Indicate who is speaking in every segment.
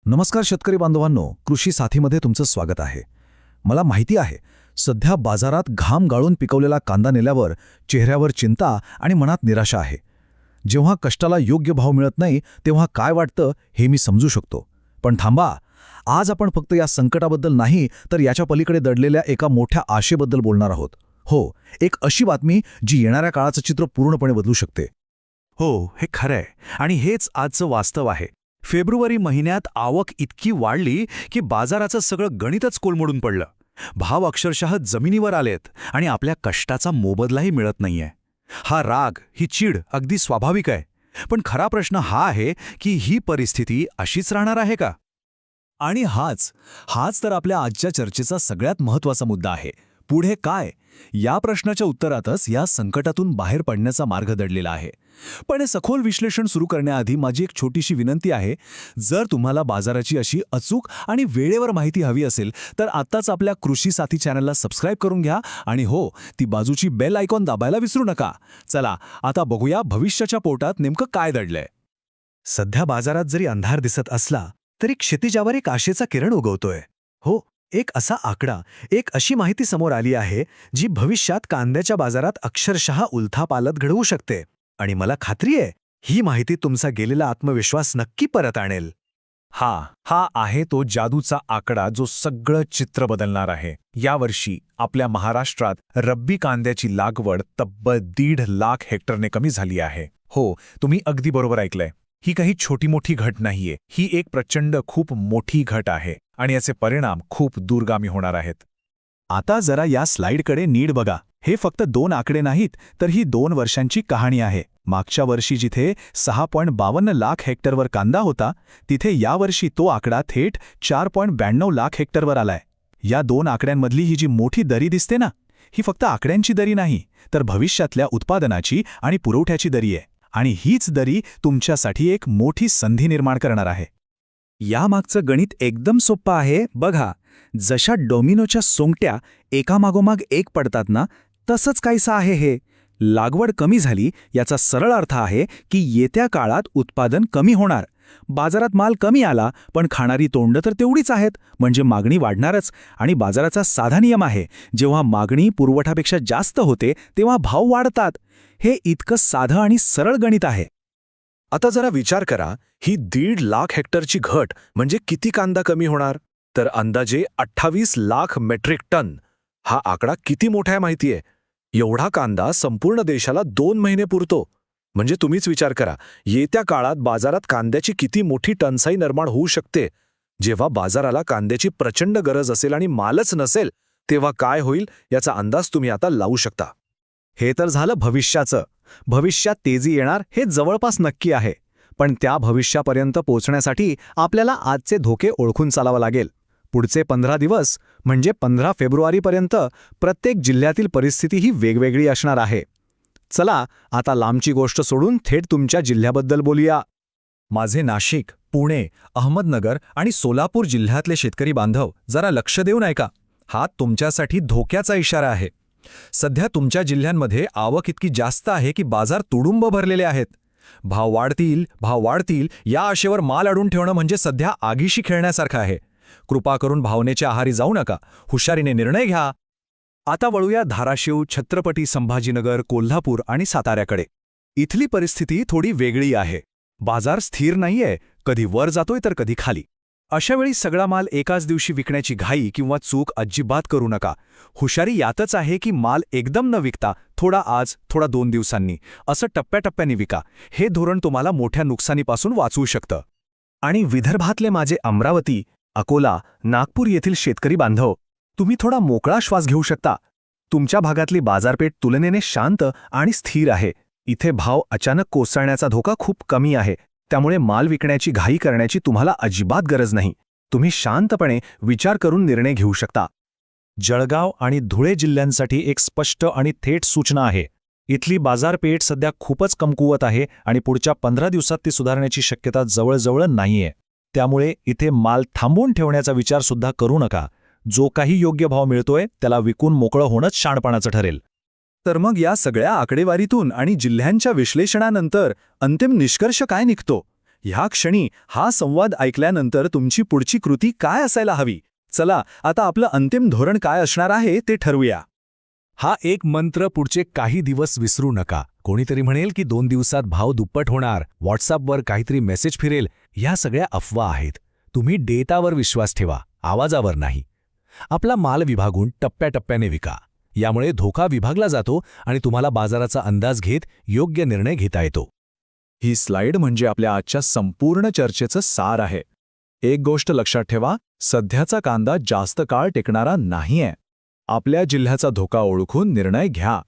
Speaker 1: नमस्कार शेतकरी बांधवांनो, कृषी साथीमध्ये तुमचं स्वागत आहे. मला माहिती आहे, सध्या बाजारात घाम गाळून पिकवलेला कांदा नेल्यावर चेहऱ्यावर चिंता आणि मनात निराशा आहे. जेव्हा कष्टाला योग्य भाव मिळत नाही तेव्हा काय वाटतं हे मी समजू शकतो. पण थांबा, आज आपण फक्त या संकटाबद्दल नाही तर याच्या पलीकडे दडलेल्या एका मोठ्या आशेबद्दल बोलणार आहोत. हो, एक अशी बातमी जी येणाऱ्या काळाचं चित्र पूर्णपणे बदलू शकते.
Speaker 2: हो, हे खरंय आणि हेच आजचं वास्तव आहे. फेब्रुवारी महिन्यात आवक इतकी वाढली की बाजाराचं सगळं गणितच कोलमडून पडलं. भाव अक्षरशः जमिनीवर आलेत आणि आपल्या कष्टाचा मोबदलाही मिळत नाहीये. हा राग, ही चीड अगदी स्वाभाविक आहे. पण खरा प्रश्न हा आहे की ही परिस्थिती अशीच राहणार आहे का?
Speaker 3: आणि हाच तर आपल्या आजच्या चर्चेचा सगळ्यात महत्त्वाचा मुद्दा आहे. पुढे काय? या प्रश्नाच्या उत्तरातच या संकटातून बाहेर पडण्याचा मार्ग दडलेला आहे. पण हे सखोल विश्लेषण सुरू करण्याआधी माझी एक छोटीशी विनंती आहे. जर तुम्हाला बाजाराची अशी अचूक आणि वेळेवर माहिती हवी असेल तर आत्ताच आपल्या कृषी साथी चॅनलला सबस्क्राईब करून घ्या आणि हो, ती बाजूची बेल आयकॉन दाबायला विसरू नका. चला, आता बघूया भविष्याच्या पोटात नेमकं काय दडलंय.
Speaker 2: सध्या बाजारात जरी अंधार दिसत असला तरी क्षितिजावर एक आशेचा किरण उगवतोय. हो, एक असा आकडा, एक अशी माहिती समोर आली आहे जी भविष्यात कांद्याच्या बाजारात अक्षरशः उलथापालथ घडवू शकते. आणि मला खात्री आहे, ही माहिती तुमचा गेलेला आत्मविश्वास नक्की परत आणेल.
Speaker 3: हा आहे तो जादूचा आकडा जो सगळं चित्र बदलणार आहे. यावर्षी आपल्या महाराष्ट्रात रब्बी कांद्याची लागवड तब्बल 1.5 लाख हेक्टरने कमी झाली आहे. हो, तुम्ही अगदी बरोबर ऐकलंय. ही काही छोटी मोठी घट नाहीये. ही एक प्रचंड खूप मोठी घट आहे आणि याचे परिणाम खूप दूरगामी होणार आहेत. आता जरा या स्लाइडकडे नीट बघा. हे फक्त 2 आकडे नाहीत, तर ही 2 वर्षांची कहाणी आहे. मागच्या वर्षी जिथे 6.52 लाख हेक्टरवर कांदा होता, तिथे यावर्षी तो आकडा थेट 4.92 लाख हेक्टरवर आलाय. या 2 आकड्यांमधली ही जी मोठी दरी दिसते ना, ही फक्त आकड्यांची दरी नाही, तर भविष्यातल्या उत्पादनाची आणि पुरवठ्याची दरी आहे. आणि हीच दरी तुमच्यासाठी एक मोठी संधी निर्माण करणार आहे.
Speaker 2: यामागचं गणित एकदम सोपं आहे. बघा, जशा डोमिनोच्या सोंगट्या एकामागोमाग एक पडतात ना, तसंच काहीसं आहे हे. लागवड कमी झाली याचा सरळ अर्थ आहे की येत्या काळात उत्पादन कमी होणार. बाजारात माल कमी आला पण खाणारी तोंडं तर तेवढीच आहेत, म्हणजे मागणी वाढणारच. आणि बाजाराचा साधा नियम आहे, जेव्हा मागणी पुरवठ्यापेक्षा जास्त होते तेव्हा भाव वाढतात. हे इतकं साधं आणि सरळ गणित आहे.
Speaker 4: आता जरा विचार करा, ही 1.5 लाख हेक्टरची घट म्हणजे किती कांदा कमी होणार? तर अंदाजे 28 लाख मेट्रिक टन. हा आकडा किती मोठा आहे माहितीये? एवढा कांदा संपूर्ण देशाला 2 महिने पुरतो. म्हणजे तुम्हीच विचार करा, येत्या काळात बाजारात कांद्याची किती मोठी टंचाई निर्माण होऊ शकते. जेव्हा बाजाराला कांद्याची प्रचंड गरज असेल आणि मालच नसेल, तेव्हा काय होईल याचा अंदाज तुम्ही आता लावू शकता.
Speaker 3: हे तर झालं भविष्याचं. भविष्यात तेजी येणार हे जवळपास नक्की आहे. पण त्या भविष्यापर्यंत पोहोचण्यासाठी आपल्याला आजचे धोके ओळखून चालावं लागेल. पुढचे 15 दिवस म्हणजे 15 फेब्रुवारीपर्यंत प्रत्येक जिल्ह्यातील परिस्थिती ही वेगवेगळी असणार आहे. चला, आता लांबची गोष्ट सोडून थेट तुमच्या जिल्ह्याबद्दल बोलूया.
Speaker 2: माझे नाशिक, पुणे, अहमदनगर आणि सोलापूर जिल्ह्यातले शेतकरी बांधव जरा लक्ष देऊन ऐका. हा तुमच्यासाठी धोक्याचा इशारा आहे. सध्या तुमच्या जिल्ह्यांमध्ये आवक इतकी जास्त आहे की बाजार तुडुंब भरलेले आहेत. भाव वाढतील या आशेवर माल अडून ठेवणं म्हणजे सध्या आगीशी खेळण्यासारखं आहे. कृपा करून भावनेच्या आहारी जाऊ नका, हुशारीने निर्णय घ्या. आता वळूया धाराशिव, छत्रपती संभाजीनगर, कोल्हापूर आणि साताऱ्याकडे. इथली परिस्थिती थोडी वेगळी आहे. बाजार स्थिर नाहीये, कधी वर जातोय तर कधी खाली. अशावेळी सगळा माल एकाच दिवशी विकण्याची घाई किंवा चूक अजिबात करू नका. हुशारी यातच आहे की माल एकदम न विकता थोडा आज, थोडा 2 दिवसांनी, असं टप्प्याटप्प्याने विका. हे धोरण तुम्हाला मोठ्या नुकसानीपासून वाचवू शकतं.
Speaker 3: आणि विदर्भातले माझे अमरावती, अकोला, नागपूर येथील शेतकरी बांधव, तुम्ही थोडा मोकळा श्वास घेऊ शकता. तुमच्या भागातली बाजारपेठ तुलनेने शांत आणि स्थिर आहे. इथे भाव अचानक कोसळण्याचा धोका खूप कमी आहे. त्यामुळे माल विकण्याची घाई करण्याची तुम्हाला अजिबात गरज नाही. तुम्ही शांतपणे विचार करून निर्णय घेऊ शकता.
Speaker 2: जळगाव आणि धुळे जिल्ह्यांसाठी एक स्पष्ट आणि थेट सूचना आहे. इथली बाजारपेठ सध्या खूपच कमकुवत आहे आणि पुढच्या 15 दिवसात ती सुधारण्याची शक्यता जवळजवळ नाहीये. त्यामुळे इथे माल थांबवून ठेवण्याचा विचारसुद्धा करू नका. जो काही योग्य भाव मिळतोय त्याला विकून मोकळं होणंच शहाणपणाचं ठरेल.
Speaker 3: तर मग या सगळ्या आकडेवारीतून आणि जिल्ह्यांच्या विश्लेषणानंतर अंतिम निष्कर्ष काय निघतो?
Speaker 2: ह्या क्षणी हा संवाद ऐकल्यानंतर तुमची पुढची कृती काय असायला हवी? चला आता आपलं अंतिम धोरण काय असणार आहे ते ठरवूया.
Speaker 3: हा एक मंत्र पुढचे काही दिवस विसरू नका. कोणीतरी म्हणेल की 2 दिवसात भाव दुप्पट होणार, व्हॉट्सअपवर काहीतरी मेसेज फिरेल, ह्या सगळ्या अफवा आहेत. तुम्ही डेटावर विश्वास ठेवा, आवाजावर नाही. आपला माल विभागून टप्प्याटप्प्याने विका. यामुळे धोका विभागला जातो आणि तुम्हाला बाजाराचा अंदाज घेत योग्य निर्णय घेता येतो.
Speaker 2: ही स्लाइड म्हणजे आपल्या आजच्या संपूर्ण चर्चेचं सार आहे. एक गोष्ट लक्षात ठेवा, सध्याचा कांदा जास्त काळ टिकणारा नाहीये. आपल्या जिल्ह्याचा धोका ओळखून निर्णय घ्या.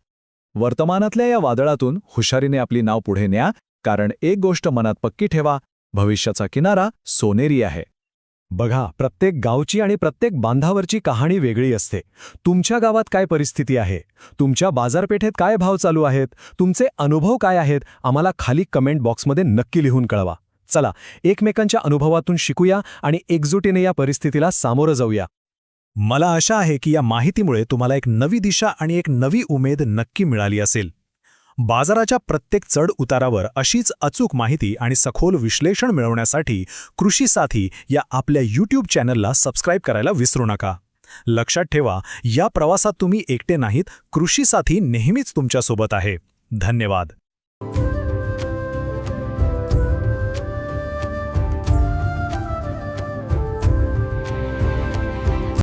Speaker 2: वर्तमानातल्या या वादळातून हुशारीने आपली नाव पुढे न्या, कारण एक गोष्ट मनात पक्की ठेवा, भविष्याचा किनारा सोनेरी आहे.
Speaker 3: बघा, प्रत्येक गावची आणि प्रत्येक बांधावरची कहाणी वेगळी असते. तुमच्या गावात काय परिस्थिती आहे? तुमच्या बाजारपेठेत काय भाव चालू आहेत? तुमचे अनुभव काय आहेत? आम्हाला खाली कमेंट बॉक्समध्ये नक्की लिहून कळवा. चला, एकमेकांच्या अनुभवातून शिकूया आणि एकजुटीने या परिस्थितीला सामोरं जाऊया. मला आशा आहे की या माहितीमुळे तुम्हाला एक नवी दिशा आणि एक नवी उमेद नक्की मिळाली असेल. बाजाराच्या प्रत्येक चढ उतारावर अशीच अचूक माहिती आणि सखोल विश्लेषण मिळवण्यासाठी कृषी साथी या आपल्या YouTube चॅनलला सबस्क्राईब करायला विसरू नका. लक्षात ठेवा, या प्रवासात तुम्ही एकटे नाहीत, कृषी साथी नेहमीच तुमच्यासोबत आहे. धन्यवाद.